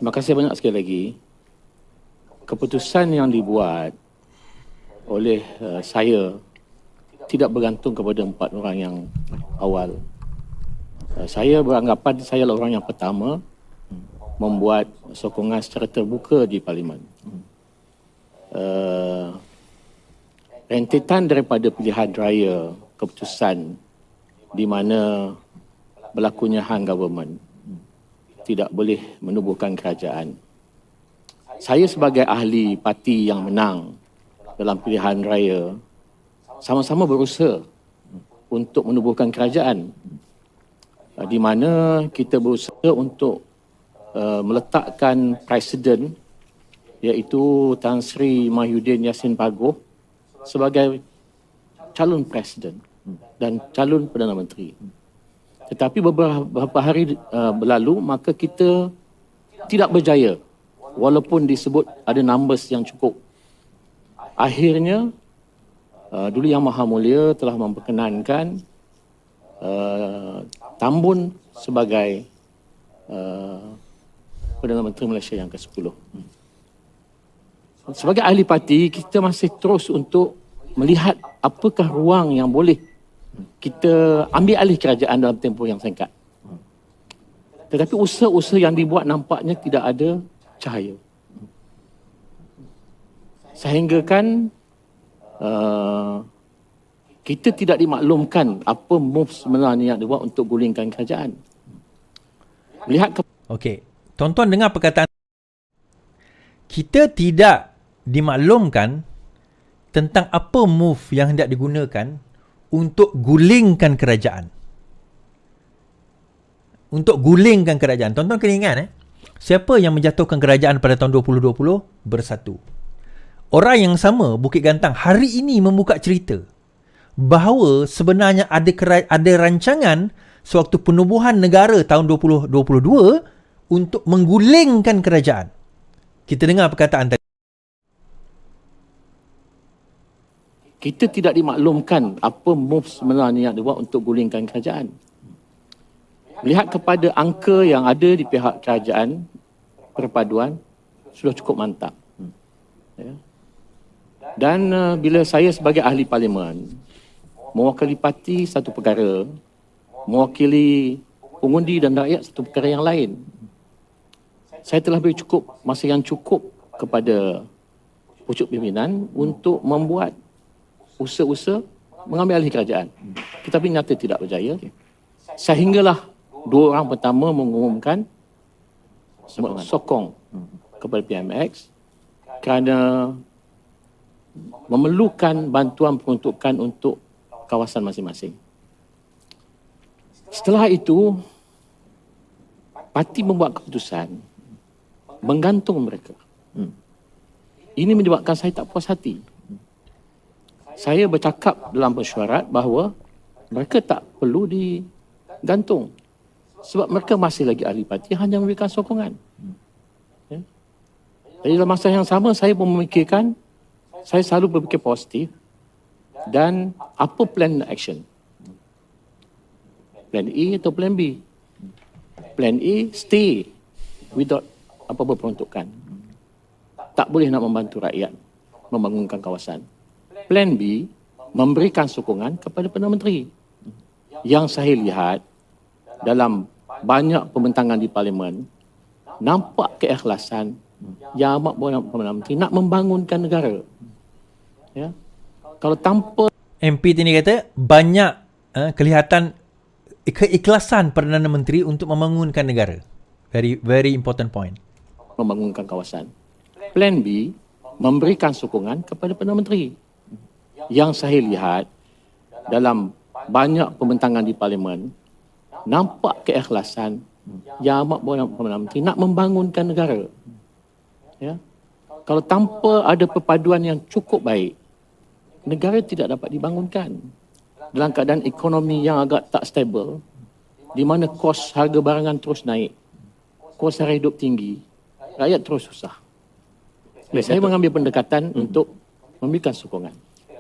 Terima kasih banyak sekali lagi. Keputusan yang dibuat oleh saya tidak bergantung kepada 4 orang yang awal. Saya beranggapan saya adalah orang yang pertama membuat sokongan secara terbuka di Parlimen. Rentetan daripada pilihan raya keputusan di mana berlakunya hang government tidak boleh menubuhkan kerajaan. Saya sebagai ahli parti yang menang dalam pilihan raya sama-sama berusaha untuk menubuhkan kerajaan, di mana kita berusaha untuk meletakkan presiden iaitu Tan Sri Mahyudin Yassin Paguh sebagai calon presiden dan calon Perdana Menteri. Tetapi beberapa hari berlalu, maka kita tidak berjaya walaupun disebut ada numbers yang cukup. Akhirnya, Duli Yang Maha Mulia telah memperkenankan Tambun sebagai Perdana Menteri Malaysia yang ke-10. Sebagai ahli parti, kita masih terus untuk melihat apakah ruang yang boleh kita ambil alih kerajaan dalam tempoh yang singkat. Tetapi usaha-usaha yang dibuat nampaknya tidak ada cahaya. Sehingga kan kita tidak dimaklumkan apa move sebenarnya yang dibuat untuk gulingkan kerajaan. Okey, tuan-tuan dengar perkataan. Kita tidak dimaklumkan tentang apa move yang hendak digunakan untuk gulingkan kerajaan. Untuk gulingkan kerajaan. Tuan-tuan kena ingat, siapa yang menjatuhkan kerajaan pada tahun 2020? Bersatu. Orang yang sama, Bukit Gantang, hari ini membuka cerita bahawa sebenarnya ada rancangan sewaktu penubuhan negara tahun 2022 untuk menggulingkan kerajaan. Kita dengar perkataan tadi. Kita tidak dimaklumkan apa move sebenarnya yang dibuat untuk gulingkan kerajaan. Melihat kepada angka yang ada di pihak kerajaan, perpaduan sudah cukup mantap. Ya. Dan bila saya sebagai ahli parlimen mewakili parti satu perkara, mewakili pengundi dan rakyat satu perkara yang lain, saya telah beri cukup masa yang cukup kepada pucuk pimpinan untuk membuat usaha-usaha mengambil alih kerajaan. Tetapi nyata tidak berjaya. Sehinggalah 2 orang pertama mengumumkan sokong kepada PMX kerana memerlukan bantuan peruntukan untuk kawasan masing-masing. Setelah itu, parti membuat keputusan menggantung mereka. Ini menyebabkan saya tak puas hati. Saya bercakap dalam mesyuarat bahawa mereka tak perlu digantung sebab mereka masih lagi ahli parti, hanya memberikan sokongan. Ya. Jadi dalam masa yang sama, saya pun memikirkan, saya selalu berfikir positif dan apa plan action. Plan A atau plan B. Plan A, stay without apa-apa peruntukan. Tak boleh nak membantu rakyat membangunkan kawasan. Plan B, memberikan sokongan kepada Perdana Menteri. Yang saya lihat dalam banyak pembentangan di Parlimen, nampak keikhlasan yang amat banyak Perdana Menteri nak membangunkan negara. Ya. Kalau tanpa MP tadi kata banyak kelihatan keikhlasan Perdana Menteri untuk membangunkan negara. Very very important point. Membangunkan kawasan. Plan B, memberikan sokongan kepada Perdana Menteri. Yang saya lihat dalam banyak pembentangan di Parlimen, nampak keikhlasan yang amat banyak Perdana Menteri nak membangunkan negara. Ya. Kalau tanpa ada perpaduan yang cukup baik, negara tidak dapat dibangunkan. Dalam keadaan ekonomi yang agak tak stabil, di mana kos harga barangan terus naik, kos harga hidup tinggi, rakyat terus susah. Saya mengambil pendekatan untuk memberikan sokongan.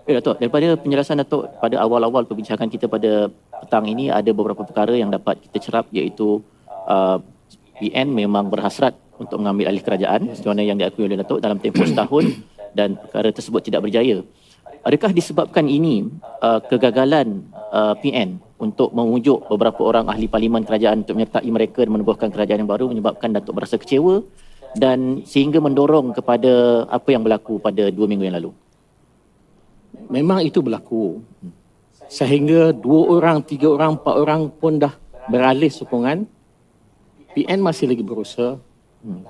Datuk, daripada penjelasan Datuk pada awal-awal perbincangan kita pada petang ini, ada beberapa perkara yang dapat kita cerap, iaitu PN memang berhasrat untuk mengambil alih kerajaan seperti mana yang diakui oleh Datuk dalam tempoh setahun dan perkara tersebut tidak berjaya. Adakah disebabkan ini kegagalan PN untuk memujuk beberapa orang ahli parlimen kerajaan untuk menyertai mereka dan menubuhkan kerajaan yang baru menyebabkan Datuk berasa kecewa dan sehingga mendorong kepada apa yang berlaku pada 2 minggu yang lalu? Memang itu berlaku. Sehingga 2 orang, 3 orang, 4 orang pun dah beralih sokongan. PN masih lagi berusaha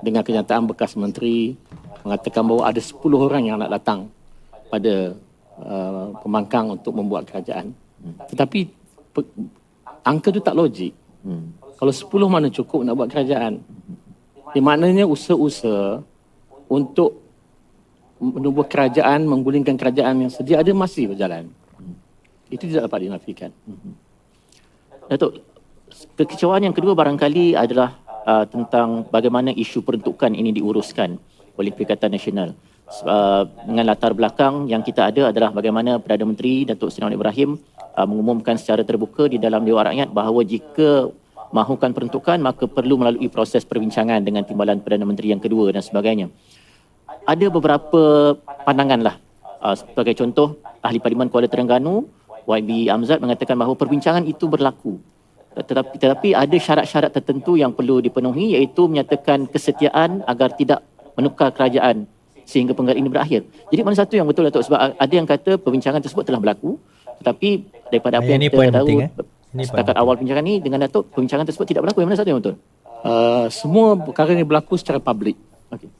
dengan kenyataan bekas menteri mengatakan bahawa ada 10 orang yang nak datang pada pembangkang untuk membuat kerajaan. Tetapi angka itu tak logik. Kalau 10 mana cukup nak buat kerajaan? Maknanya usaha-usaha untuk menubuh kerajaan, menggulingkan kerajaan yang sedia ada masih berjalan. Itu tidak dapat dinafikan. Datuk, kekecewaan yang kedua barangkali adalah tentang bagaimana isu peruntukan ini diuruskan oleh Perikatan Nasional. Dengan latar belakang yang kita ada adalah bagaimana Perdana Menteri Datuk Seri Anwar Ibrahim mengumumkan secara terbuka di dalam Dewan Rakyat bahawa jika mahukan peruntukan maka perlu melalui proses perbincangan dengan timbalan Perdana Menteri yang kedua dan sebagainya. Ada beberapa pandangan lah. Sebagai contoh, Ahli Parlimen Kuala Terengganu YB Amzad mengatakan bahawa perbincangan itu berlaku. Tetapi ada syarat-syarat tertentu yang perlu dipenuhi iaitu menyatakan kesetiaan agar tidak menukar kerajaan sehingga perkara ini berakhir. Jadi mana satu yang betul Datuk? Sebab ada yang kata perbincangan tersebut telah berlaku tetapi daripada apa yang kita tahu setakat awal perbincangan ini dengan Datuk, perbincangan tersebut tidak berlaku. Yang mana satu yang betul? Semua perkara ini berlaku secara publik. Okey.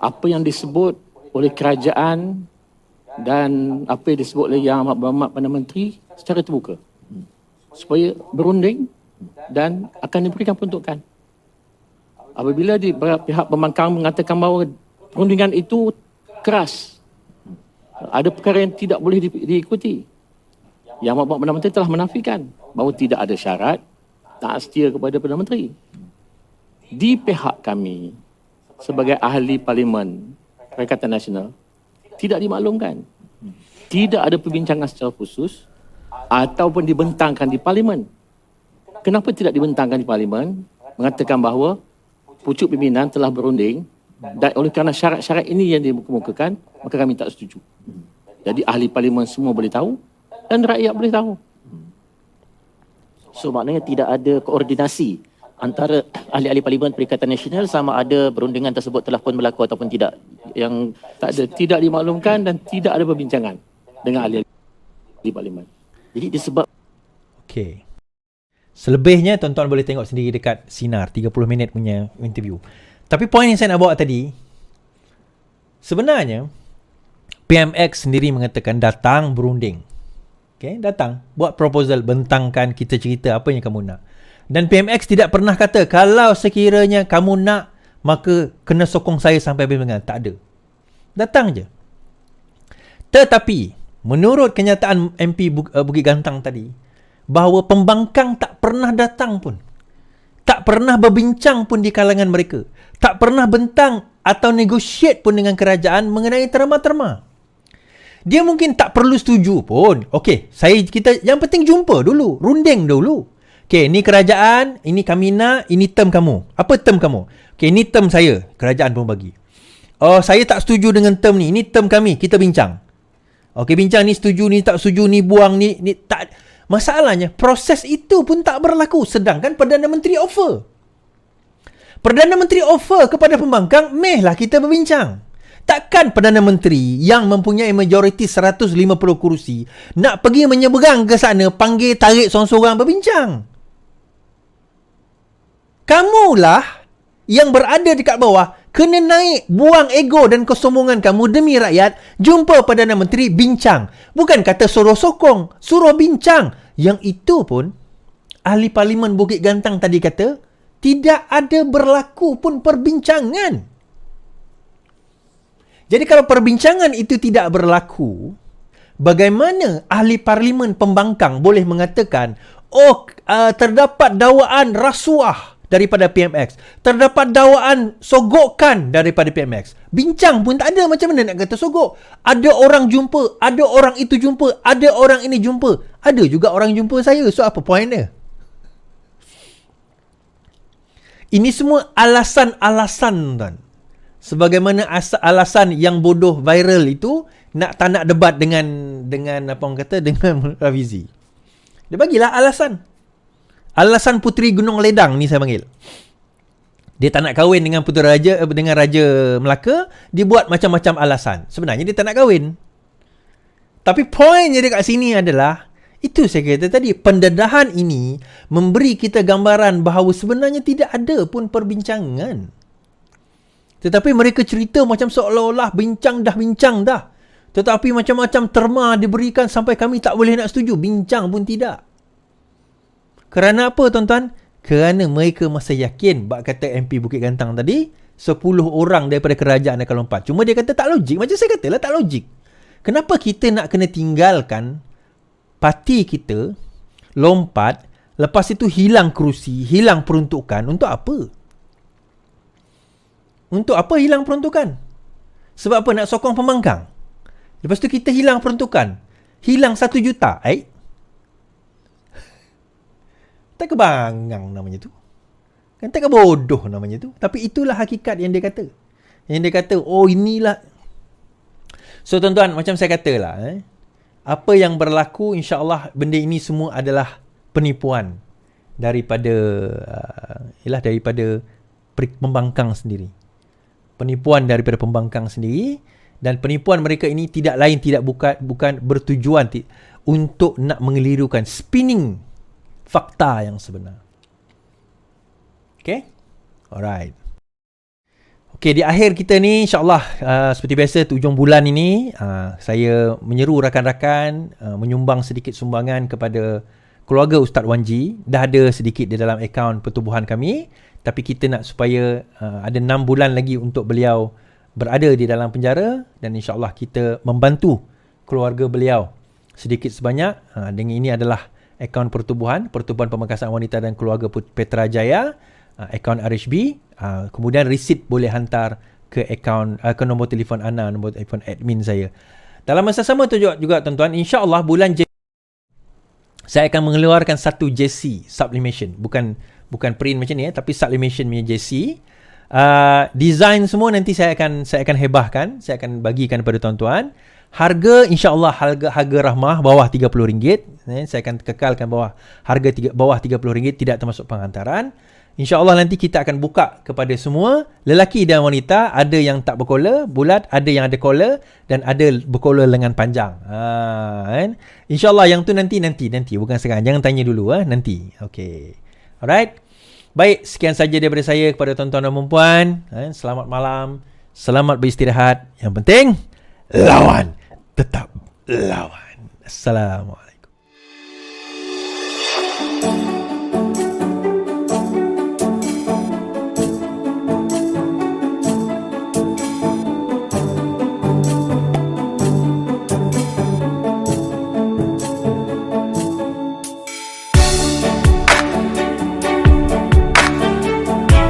Apa yang disebut oleh kerajaan dan apa yang disebut oleh Yang Amat Berhormat Perdana Menteri secara terbuka. Supaya berunding dan akan diberikan peruntukan. Apabila pihak pembangkang mengatakan bahawa perundingan itu keras, ada perkara yang tidak boleh diikuti. Yang Amat Berhormat Perdana Menteri telah menafikan bahawa tidak ada syarat tak setia kepada Perdana Menteri. Di pihak kami sebagai ahli parlimen Perikatan Nasional tidak dimaklumkan. Tidak ada perbincangan secara khusus ataupun dibentangkan di parlimen. Kenapa tidak dibentangkan di parlimen? Mengatakan bahawa pucuk pimpinan telah berunding dan oleh kerana syarat-syarat ini yang dikemukakan, maka kami tak setuju. Jadi ahli parlimen semua boleh tahu dan rakyat boleh tahu. So maknanya tidak ada koordinasi antara ahli-ahli Parlimen Perikatan Nasional sama ada perundingan tersebut telah pun berlaku ataupun tidak. Yang tak ada, tidak dimaklumkan dan tidak ada perbincangan dengan ahli parlimen. Jadi disebab Okey. Selebihnya tuan-tuan boleh tengok sendiri dekat Sinar 30 minit punya interview. Tapi poin yang saya nak bawa tadi, sebenarnya PMX sendiri mengatakan datang berunding. Okay, datang buat proposal, bentangkan, kita cerita apa yang kamu nak. Dan PMX tidak pernah kata kalau sekiranya kamu nak maka kena sokong saya sampai habis dengan. Tak ada. Datang je. Tetapi menurut kenyataan MP Bukit Gantang tadi, bahawa pembangkang tak pernah datang pun. Tak pernah berbincang pun di kalangan mereka. Tak pernah bentang atau negotiate pun dengan kerajaan mengenai terma-terma. Dia mungkin tak perlu setuju pun. Okey, kita yang penting jumpa dulu, runding dulu. Okey, ni kerajaan, ini kami nak, ini term kamu. Apa term kamu? Okey, ini term saya, kerajaan pun bagi. Oh, saya tak setuju dengan term ni. Ini term kami, kita bincang. Okey, bincang ni setuju, ni tak setuju, ni buang, ni tak. Masalahnya, proses itu pun tak berlaku. Sedangkan Perdana Menteri offer. Perdana Menteri offer kepada pembangkang, mehlah kita berbincang. Takkan Perdana Menteri yang mempunyai majoriti 150 kerusi nak pergi menyeberang ke sana, panggil tarik seorang-seorang berbincang. Kamulah yang berada dekat bawah kena naik, buang ego dan kesombongan kamu demi rakyat, jumpa Perdana Menteri, bincang. Bukan kata suruh sokong, suruh bincang. Yang itu pun ahli parlimen Bukit Gantang tadi kata tidak ada berlaku pun perbincangan. Jadi kalau perbincangan itu tidak berlaku, bagaimana ahli parlimen pembangkang boleh mengatakan terdapat dakwaan rasuah daripada PMX, terdapat dakwaan sogokan daripada PMX. Bincang pun tak ada, macam mana nak kata sogok? Ada orang jumpa, ada orang itu jumpa, ada orang ini jumpa. Ada juga orang jumpa saya. So apa point dia? Ini semua alasan-alasan, tuan. Sebagaimana alasan yang bodoh viral itu tak nak debat dengan apa orang kata, dengan Rafizi. Dia bagilah alasan. Alasan Puteri Gunung Ledang ni saya panggil. Dia tak nak kahwin dengan dengan Raja Melaka, dia buat macam-macam alasan. Sebenarnya dia tak nak kahwin. Tapi poin dia dekat sini adalah, itu saya kata tadi, pendedahan ini memberi kita gambaran bahawa sebenarnya tidak ada pun perbincangan. Tetapi mereka cerita macam seolah-olah bincang dah. Tetapi macam-macam terma diberikan sampai kami tak boleh nak setuju. Bincang pun tidak. Kerana apa, tuan-tuan? Kerana mereka masih yakin, bak kata MP Bukit Gantang tadi, 10 orang daripada kerajaan akan lompat. Cuma dia kata tak logik. Macam saya katalah, tak logik. Kenapa kita nak kena tinggalkan parti kita lompat, lepas itu hilang kerusi, hilang peruntukan? Untuk apa? Untuk apa hilang peruntukan? Sebab apa? Nak sokong pembangkang. Lepas tu kita hilang peruntukan. Hilang 1 juta. Tak kebangang namanya tu. Kan tak kebodoh namanya tu. Tapi itulah hakikat yang dia kata. Yang dia kata, oh inilah. So tuan-tuan, macam saya katalah, apa yang berlaku, insya-Allah benda ini semua adalah penipuan daripada pembangkang sendiri. Penipuan daripada pembangkang sendiri, dan penipuan mereka ini tidak lain bukan bertujuan untuk nak mengelirukan, spinning fakta yang sebenar. Okay? Alright. Okay, di akhir kita ni insya-Allah seperti biasa hujung bulan ini saya menyeru rakan-rakan menyumbang sedikit sumbangan kepada keluarga Ustaz Wan G. Dah ada sedikit di dalam akaun pertubuhan kami, tapi kita nak supaya ada 6 bulan lagi untuk beliau berada di dalam penjara, dan insya-Allah kita membantu keluarga beliau sedikit sebanyak. Dengan ini adalah akaun Pertubuhan Pemangkasan Wanita dan Keluarga Petra Jaya, akaun RHB. Kemudian resit boleh hantar ke akaun ke nombor telefon Ana, nombor telefon admin saya. Dalam masa sama tu juga tuan-tuan, insya-Allah bulan saya akan mengeluarkan satu JC sublimation, bukan print macam ni tapi sublimation punya JC. Design semua nanti saya akan hebahkan, saya akan bagikan kepada tuan-tuan. Harga insya-Allah harga rahmah bawah RM30. Saya akan kekalkan harga bawah RM30, tidak termasuk penghantaran. InsyaAllah nanti kita akan buka kepada semua, lelaki dan wanita. Ada yang tak berkola bulat, ada yang ada kola, dan ada berkola lengan panjang. Kan? InsyaAllah yang tu nanti, bukan sekarang. Jangan tanya dulu, nanti. Okay. Alright. Baik, sekian saja daripada saya kepada tuan-tuan dan puan. Selamat malam, selamat beristirahat. Yang penting, lawan. Tetap lawan. Assalamualaikum.